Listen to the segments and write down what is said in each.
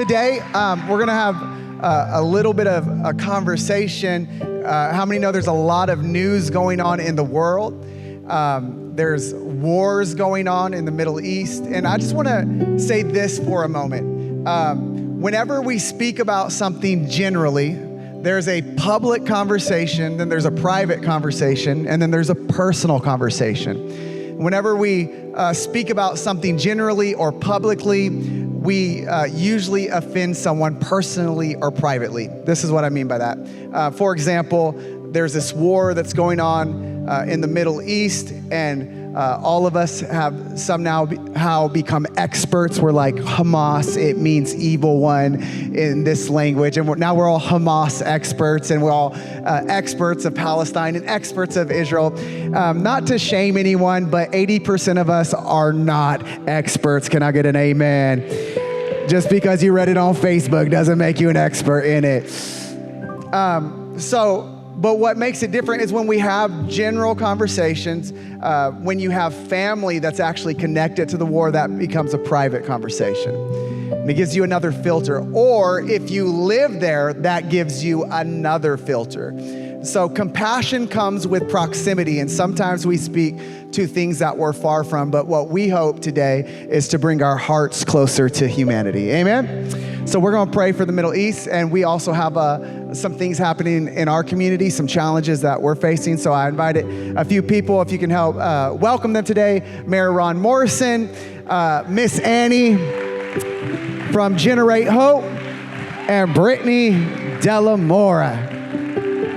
Today, we're going to have a little bit of a conversation. How many know there's a lot of news going on in the world? There's wars going on in the Middle East. And I just want to say this for a moment. Whenever we speak about something generally, there's a public conversation, then there's a private conversation, and then there's a personal conversation. Whenever we speak about something generally or publicly, we usually offend someone personally or privately. This is what I mean by that. For example, there's this war that's going on in the Middle East, and all of us have somehow become experts. We're like, Hamas, it means evil one in this language. And now we're all Hamas experts, and we're all experts of Palestine and experts of Israel. Not to shame anyone, but 80% of us are not experts. Can I get an amen? Just because you read it on Facebook doesn't make you an expert in it. But what makes it different is when we have general conversations, when you have family that's actually connected to the war, that becomes a private conversation. And it gives you another filter. Or if you live there, that gives you another filter. So compassion comes with proximity, and sometimes we speak to things that we're far from, but what we hope today is to bring our hearts closer to humanity. Amen? So we're gonna pray for the Middle East, and we also have some things happening in our community, some challenges that we're facing. So I invited a few people, if you can help welcome them today. Mayor Ron Morrison, Miss Annie from Generate Hope, and Brittney De La Mora.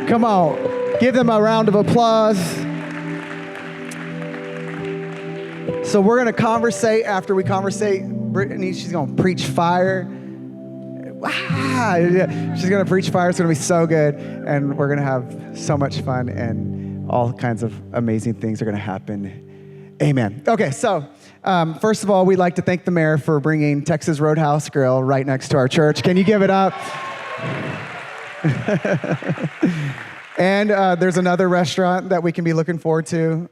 Come on, give them a round of applause. So we're gonna conversate. After we conversate, Brittney, she's gonna preach fire. She's gonna preach fire. It's gonna be so good, and we're gonna have so much fun, and all kinds of amazing things are gonna happen. Amen. Okay, so first of all, we'd like to thank the mayor for bringing Texas Roadhouse Grill right next to our church. Can you give it up? And there's another restaurant that we can be looking forward to.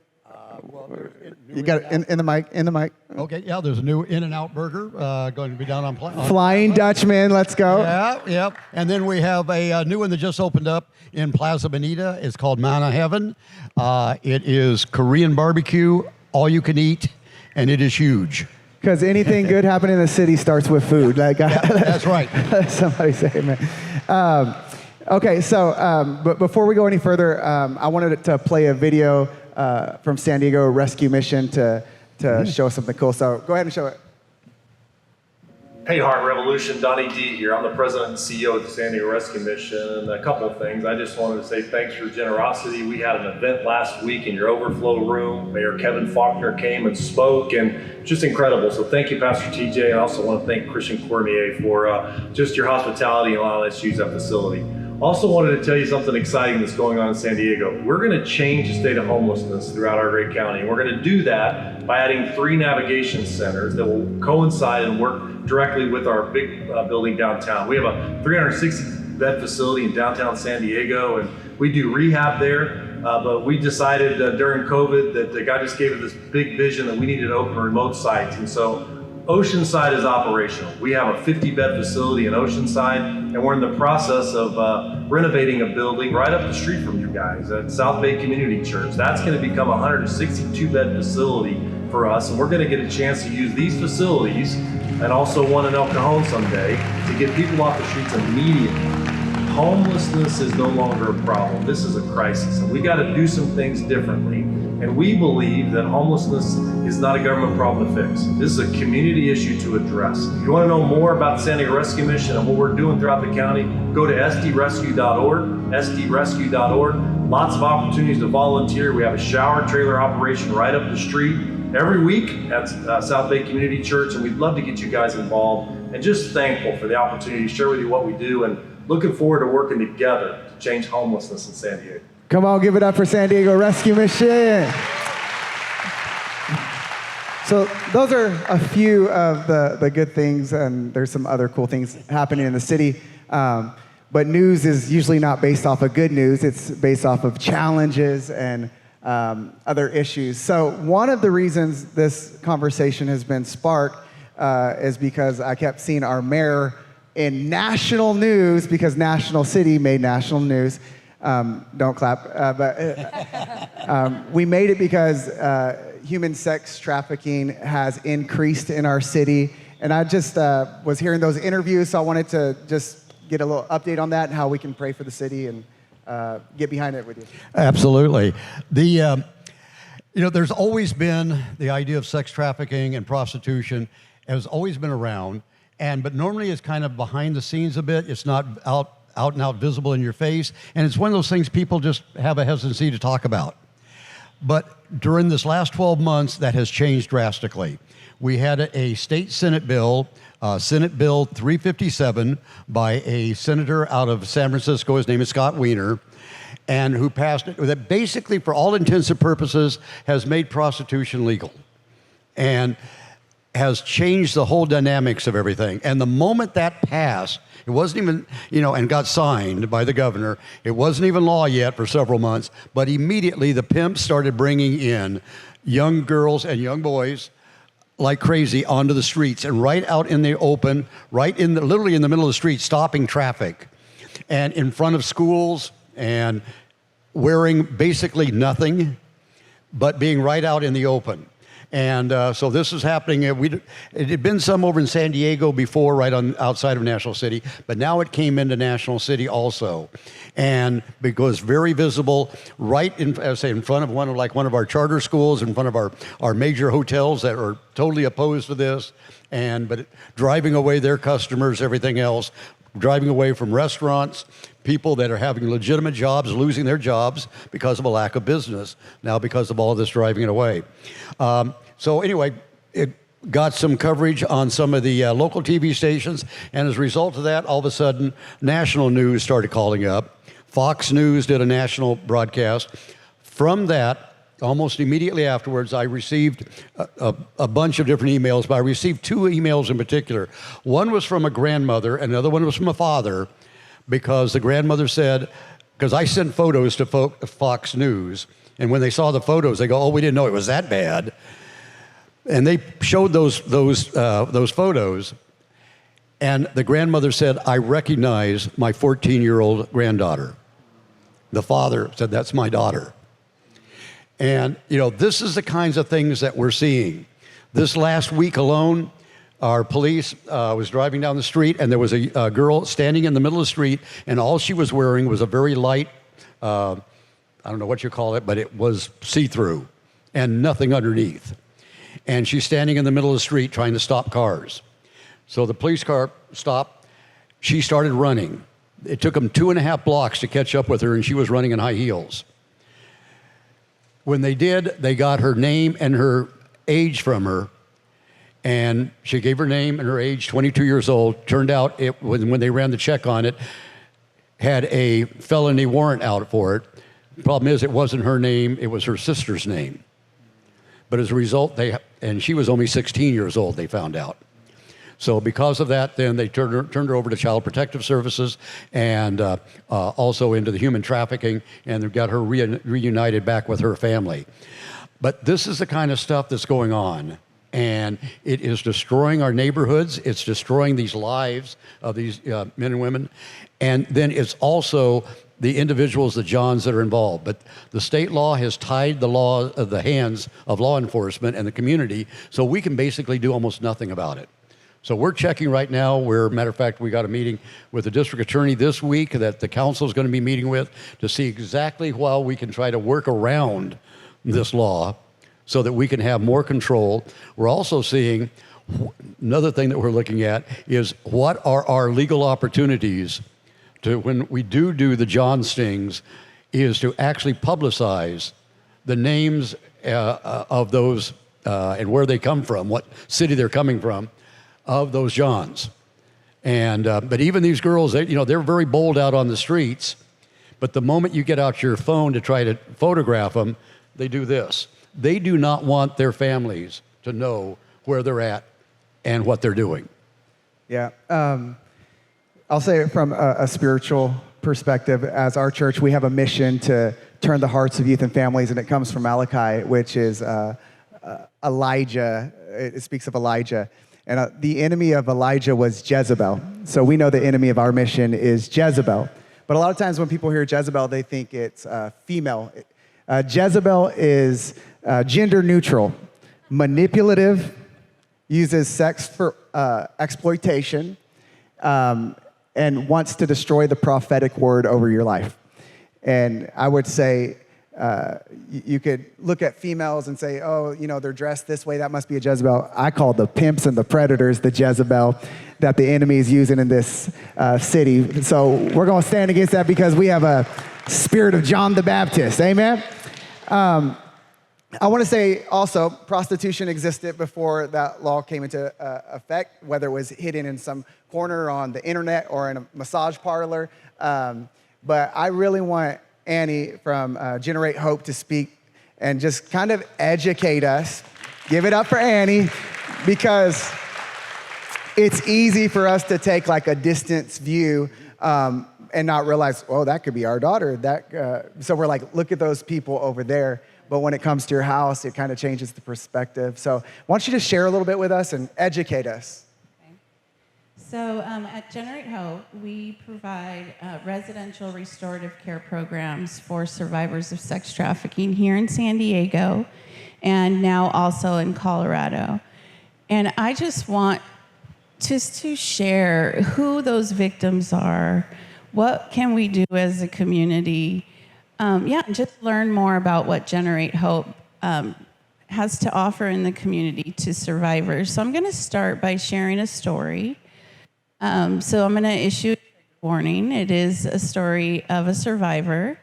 You got it in the mic. Okay, yeah, there's a new In-N-Out burger going to be down on Flying Dutchman, let's go. Yeah. And then we have a new one that just opened up in Plaza Bonita. It's called Manna Heaven. It is Korean barbecue, all you can eat, and it is huge. Because anything good happening in the city starts with food. Like, that's right. Somebody say amen. Okay, so but before we go any further, I wanted to play a video from San Diego Rescue Mission to show us something cool. So go ahead and show it. Hey, Heart Revolution, Donnie D here. I'm the president and CEO of the San Diego Rescue Mission. And a couple of things. I just wanted to say thanks for your generosity. We had an event last week in your overflow room. Mayor Kevin Faulkner came and spoke, and just incredible. So thank you, Pastor TJ. I also want to thank Christian Cormier for just your hospitality and allowing us to use that facility. Also wanted to tell you something exciting that's going on in San Diego. We're going to change the state of homelessness throughout our great county. And we're going to do that by adding 3 navigation centers that will coincide and work directly with our big building downtown. We have a 360-bed facility in downtown San Diego, and we do rehab there. But we decided during COVID that God just gave us this big vision that we needed to open remote sites. And so Oceanside is operational. We have a 50-bed facility in Oceanside, and we're in the process of renovating a building right up the street from you guys at South Bay Community Church. That's going to become a 162-bed facility for us, and we're going to get a chance to use these facilities and also one in El Cajon someday to get people off the streets immediately. Homelessness is no longer a problem. This is a crisis, and we got to do some things differently. And we believe that homelessness is not a government problem to fix. This is a community issue to address. If you want to know more about the San Diego Rescue Mission and what we're doing throughout the county, go to sdrescue.org, sdrescue.org. Lots of opportunities to volunteer. We have a shower trailer operation right up the street every week at South Bay Community Church, and we'd love to get you guys involved. And just thankful for the opportunity to share with you what we do, and looking forward to working together to change homelessness in San Diego. Come on, give it up for San Diego Rescue Mission. So those are a few of the good things, and there's some other cool things happening in the city. But news is usually not based off of good news. It's based off of challenges and other issues. So one of the reasons this conversation has been sparked is because I kept seeing our mayor in national news because National City made national news. Don't clap. We made it because human sex trafficking has increased in our city. And I just was hearing those interviews, so I wanted to just get a little update on that and how we can pray for the city and get behind it with you. Absolutely. There's always been the idea of sex trafficking and prostitution has always been around, but normally it's kind of behind the scenes a bit. It's not out and out visible in your face, and it's one of those things people just have a hesitancy to talk about. But during this last 12 months, that has changed drastically. We had a state Senate bill, Senate Bill 357, by a senator out of San Francisco. His name is Scott Wiener, and who passed it that basically, for all intents and purposes, has made prostitution legal and has changed the whole dynamics of everything. And the moment that passed, it wasn't even, and got signed by the governor, it wasn't even law yet for several months, but immediately the pimps started bringing in young girls and young boys like crazy onto the streets and right out in the open, literally in the middle of the street, stopping traffic and in front of schools and wearing basically nothing, but being right out in the open. And so this is happening. It had been some over in San Diego before, right outside of National City, but now it came into National City also. And because very visible, right in, I say, in front of one of our charter schools, in front of our major hotels that are totally opposed to this, but driving away their customers, everything else, driving away from restaurants, people that are having legitimate jobs, losing their jobs because of a lack of business, now because of all of this driving it away. So anyway, it got some coverage on some of the local TV stations, and as a result of that, all of a sudden, national news started calling up. Fox News did a national broadcast. From that, almost immediately afterwards, I received a bunch of different emails, but I received two emails in particular. One was from a grandmother, and another one was from a father, because the grandmother said, because I sent photos to Fox News, and when they saw the photos, they go, "Oh, we didn't know it was that bad." And they showed those photos, and the grandmother said, "I recognize my 14-year-old granddaughter." The father said, "That's my daughter." And, this is the kinds of things that we're seeing. This last week alone, our police was driving down the street, and there was a girl standing in the middle of the street, and all she was wearing was a very light, I don't know what you call it, but it was see-through and nothing underneath. And she's standing in the middle of the street trying to stop cars. So the police car stopped. She started running. It took them 2.5 blocks to catch up with her, and she was running in high heels. When they did, they got her name and her age from her, and she gave her name and her age, 22 years old. Turned out, when they ran the check on it, had a felony warrant out for it. The problem is, it wasn't her name, it was her sister's name. But as a result, and she was only 16 years old, they found out. So because of that, then they turned her over to Child Protective Services and also into the human trafficking, and they've got her reunited back with her family. But this is the kind of stuff that's going on, and it is destroying our neighborhoods. It's destroying these lives of these men and women, and then it's also the individuals, the Johns that are involved. But the state law has tied the hands of law enforcement and the community, so we can basically do almost nothing about it. So we're checking right now. Matter of fact, we got a meeting with the district attorney this week that the council is going to be meeting with to see exactly how we can try to work around this law so that we can have more control. We're also seeing another thing that we're looking at is what are our legal opportunities to, when we do the John stings, is to actually publicize the names of those and where they come from, what city they're coming from, of those Johns. And but even these girls, they're very bold out on the streets, but the moment you get out your phone to try to photograph them, they do this. They do not want their families to know where they're at and what they're doing. Yeah. I'll say it from a spiritual perspective. As our church, we have a mission to turn the hearts of youth and families, and it comes from Malachi, which is Elijah. It speaks of Elijah. And the enemy of Elijah was Jezebel. So we know the enemy of our mission is Jezebel. But a lot of times when people hear Jezebel, they think it's female. Jezebel is gender neutral, manipulative, uses sex for exploitation, and wants to destroy the prophetic word over your life. And I would say you could look at females and say, oh, they're dressed this way, that must be a Jezebel. I call the pimps and the predators the Jezebel that the enemy is using in this city. So we're going to stand against that because we have a spirit of John the Baptist. Amen? I want to say also, prostitution existed before that law came into effect, whether it was hidden in some corner on the internet or in a massage parlor. But I really want Annie from Generate Hope to speak and just kind of educate us. Give it up for Annie, because it's easy for us to take like a distance view and not realize, oh, that could be our daughter. So we're like, look at those people over there. But when it comes to your house, it kind of changes the perspective. So why don't you just share a little bit with us and educate us? Okay. So at Generate Hope, we provide residential restorative care programs for survivors of sex trafficking here in San Diego and now also in Colorado. And I just want to share who those victims are, what can we do as a community, just learn more about what Generate Hope has to offer in the community to survivors. So I'm going to start by sharing a story. So I'm going to issue a warning. It is a story of a survivor.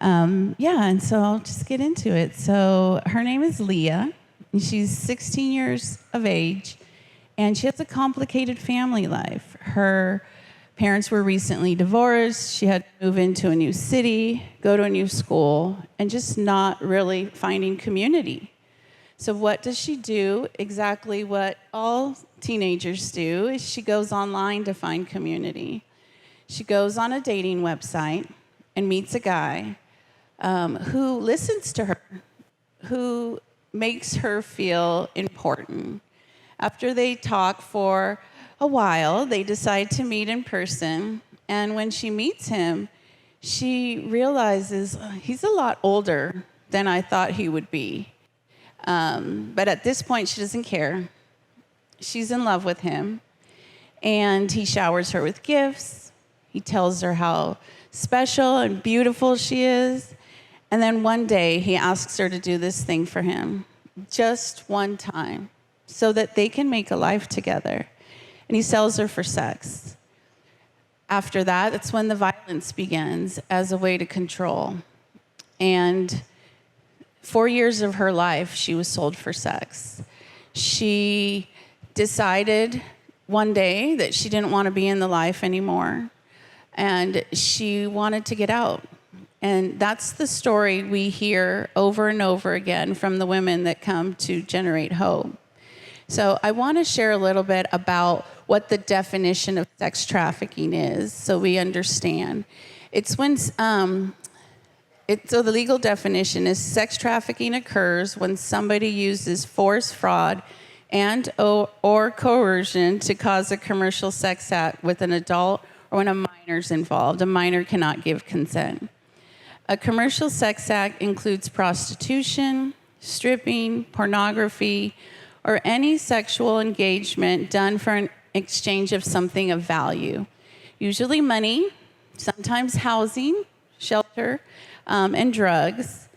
And so I'll just get into it. So her name is Leah, and she's 16 years of age, and she has a complicated family life. Her parents were recently divorced. She had to move into a new city, go to a new school, and just not really finding community. So what does she do? Exactly what all teenagers do is she goes online to find community. She goes on a dating website and meets a guy who listens to her, who makes her feel important. After they talk for a while, they decide to meet in person, and when she meets him, she realizes he's a lot older than I thought he would be. But at this point, she doesn't care. She's in love with him, and he showers her with gifts. He tells her how special and beautiful she is, and then one day, he asks her to do this thing for him, just one time, so that they can make a life together. And he sells her for sex. After that, it's when the violence begins as a way to control. And 4 years of her life, she was sold for sex. She decided one day that she didn't want to be in the life anymore, and she wanted to get out. And that's the story we hear over and over again from the women that come to Generate Hope. So I want to share a little bit about what the definition of sex trafficking is, so we understand. It's when, so the legal definition is sex trafficking occurs when somebody uses force, fraud, and or coercion to cause a commercial sex act with an adult or when a minor's involved. A minor cannot give consent. A commercial sex act includes prostitution, stripping, pornography, or any sexual engagement done for an exchange of something of value, usually money, sometimes housing, shelter, and drugs.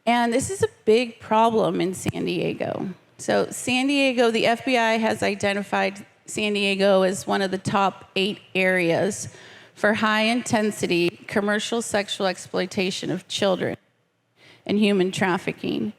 And this is a big problem in San Diego. So San Diego, the FBI has identified San Diego as one of the top 8 areas for high-intensity commercial sexual exploitation of children and human trafficking.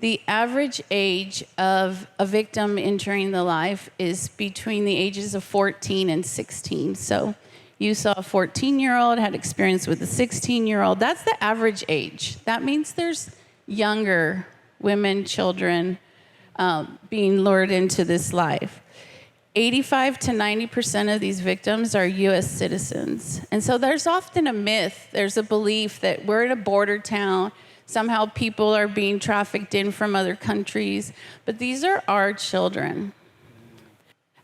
The average age of a victim entering the life is between the ages of 14 and 16. So you saw a 14-year-old had experience with a 16-year-old. That's the average age. That means there's younger women, children being lured into this life. 85 to 90% of these victims are U.S. citizens. And so there's often a myth, there's a belief that we're in a border town, somehow people are being trafficked in from other countries, but these are our children.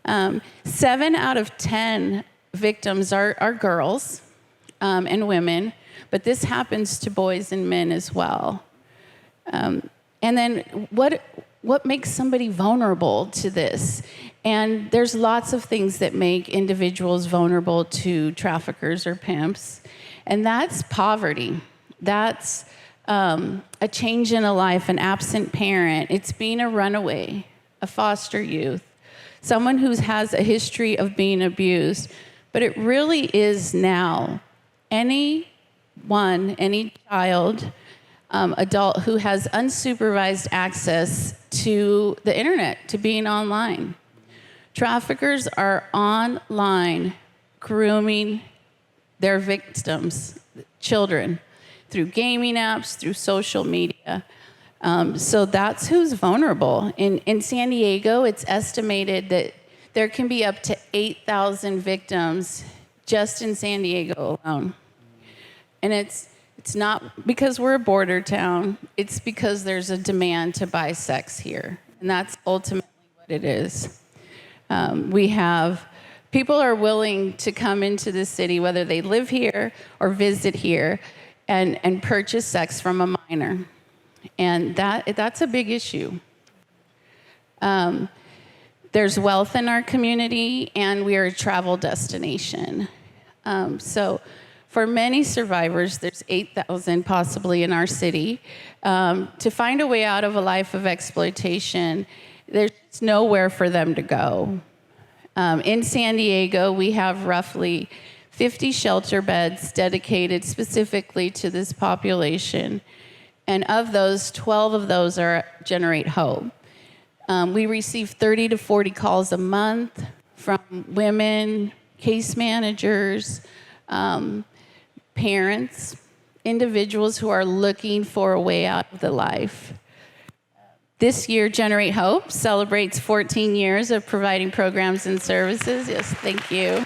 7 out of 10 victims are girls and women, but this happens to boys and men as well. And then what makes somebody vulnerable to this? And there's lots of things that make individuals vulnerable to traffickers or pimps, and that's poverty. That's a change in a life, an absent parent. It's being a runaway, a foster youth, someone who has a history of being abused. But it really is now any child, adult who has unsupervised access to the internet, to being online. Traffickers are online grooming their victims, children, through gaming apps, through social media. So that's who's vulnerable. In San Diego, it's estimated that there can be up to 8,000 victims just in San Diego alone. And it's not because we're a border town, it's because there's a demand to buy sex here. And that's ultimately what it is. People are willing to come into the city, whether they live here or visit here, and purchase sex from a minor. And that's a big issue. There's wealth in our community, and we are a travel destination. So for many survivors, there's 8,000 possibly in our city. To find a way out of a life of exploitation, there's nowhere for them to go. In San Diego, we have roughly 50 shelter beds dedicated specifically to this population. And of those, 12 of those are Generate Hope. We receive 30 to 40 calls a month from women, case managers, parents, individuals who are looking for a way out of the life. This year, Generate Hope celebrates 14 years of providing programs and services. Yes, thank you.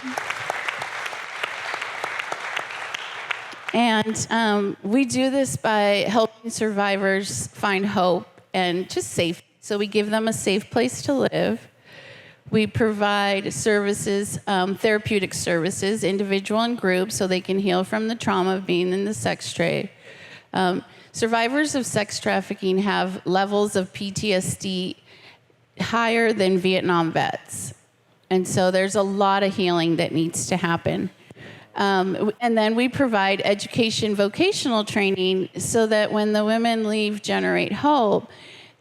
And we do this by helping survivors find hope and just safety. So we give them a safe place to live. We provide services, therapeutic services, individual and group, so they can heal from the trauma of being in the sex trade. Survivors of sex trafficking have levels of PTSD higher than Vietnam vets. And so there's a lot of healing that needs to happen. And then we provide education, vocational training, so that when the women leave Generate Hope,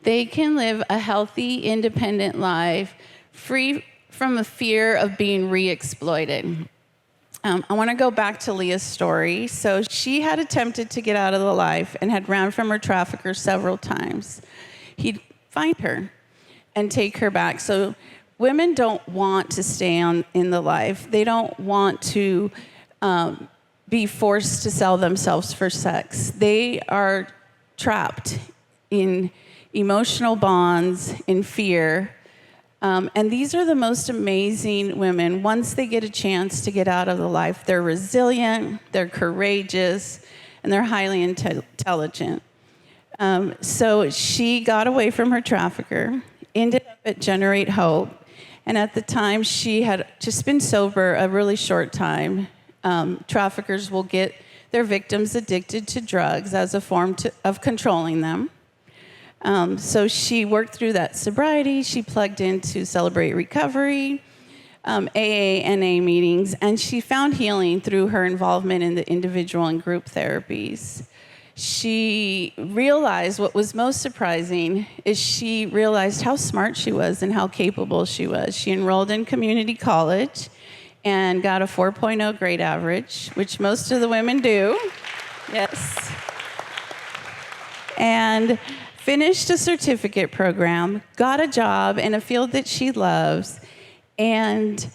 they can live a healthy, independent life, free from the fear of being re-exploited. I want to go back to Leah's story. So she had attempted to get out of the life and had ran from her trafficker several times. He'd find her and take her back. So women don't want to stay in the life. They don't want to be forced to sell themselves for sex. They are trapped in emotional bonds, in fear. And these are the most amazing women. Once they get a chance to get out of the life, they're resilient, they're courageous, and they're highly intelligent. So she got away from her trafficker, ended up at Generate Hope, and at the time she had just been sober a really short time. Traffickers will get their victims addicted to drugs as a form of controlling them. So she worked through that sobriety. She plugged into Celebrate Recovery, AA, NA meetings, and she found healing through her involvement in the individual and group therapies. She realized what was most surprising is she realized how smart she was and how capable she was. She enrolled in community college and got a 4.0 grade average, which most of the women do. Yes. And finished a certificate program, got a job in a field that she loves, and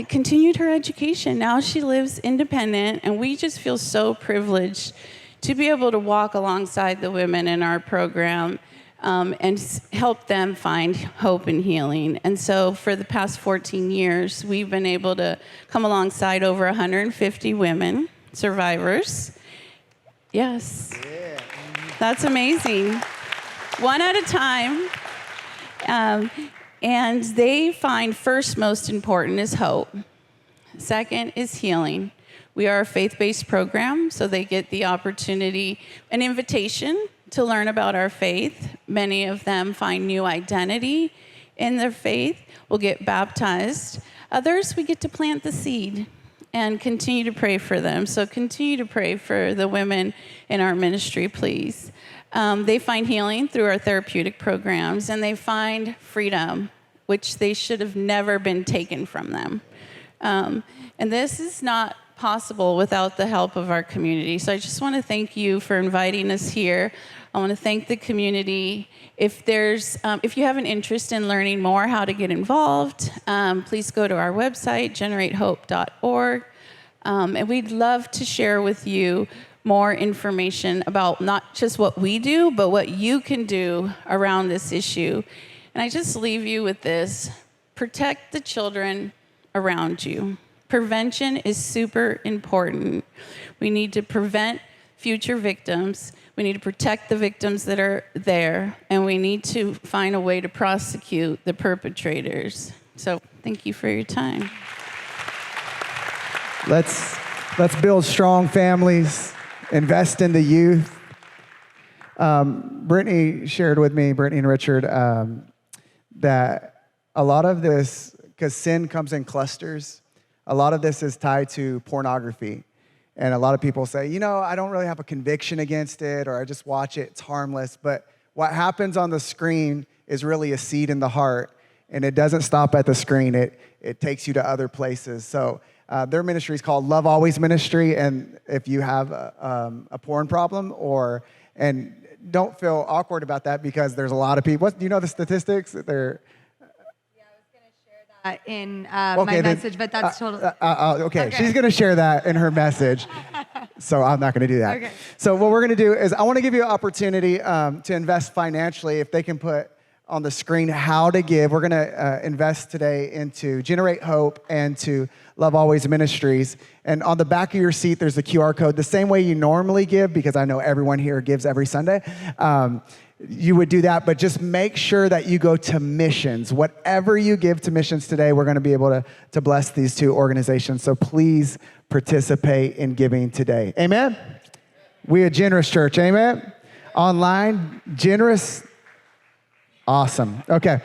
continued her education. Now she lives independent, and we just feel so privileged to be able to walk alongside the women in our program and help them find hope and healing. And so for the past 14 years, we've been able to come alongside over 150 women, survivors. Yes. Yeah. That's amazing. One at a time. And they find first most important is hope. Second is healing. We are a faith-based program, so they get the opportunity, an invitation to learn about our faith. Many of them find new identity in their faith, will get baptized. Others, we get to plant the seed and continue to pray for them. So continue to pray for the women in our ministry, please. They find healing through our therapeutic programs, and they find freedom, which they should have never been taken from them. And this is not possible without the help of our community. So I just want to thank you for inviting us here. I want to thank the community. If you have an interest in learning more how to get involved, please go to our website, generatehope.org. And we'd love to share with you more information about not just what we do, but what you can do around this issue. And I just leave you with this. Protect the children around you. Prevention is super important. We need to prevent future victims. We need to protect the victims that are there, and we need to find a way to prosecute the perpetrators. So thank you for your time. Let's build strong families, invest in the youth. Brittney shared with me, Brittney and Richard, that a lot of this, because sin comes in clusters, a lot of this is tied to pornography. And a lot of people say, I don't really have a conviction against it, or I just watch it, it's harmless. But what happens on the screen is really a seed in the heart, and it doesn't stop at the screen. It takes you to other places. So their ministry is called Love Always Ministry, and if you have a porn problem, and don't feel awkward about that, because there's a lot of people. Do you know the statistics? In my message, but that's totally... okay, she's going to share that in her message, so I'm not going to do that. Okay. So what we're going to do is I want to give you an opportunity to invest financially. If they can put on the screen how to give. We're going to invest today into Generate Hope and to Love Always Ministries. And on the back of your seat, there's a QR code, the same way you normally give, because I know everyone here gives every Sunday. You would do that, but just make sure that you go to missions. Whatever you give to missions today, we're going to be able to bless these two organizations. So please participate in giving today. Amen? We a generous church. Amen? Online, generous. Awesome. Okay.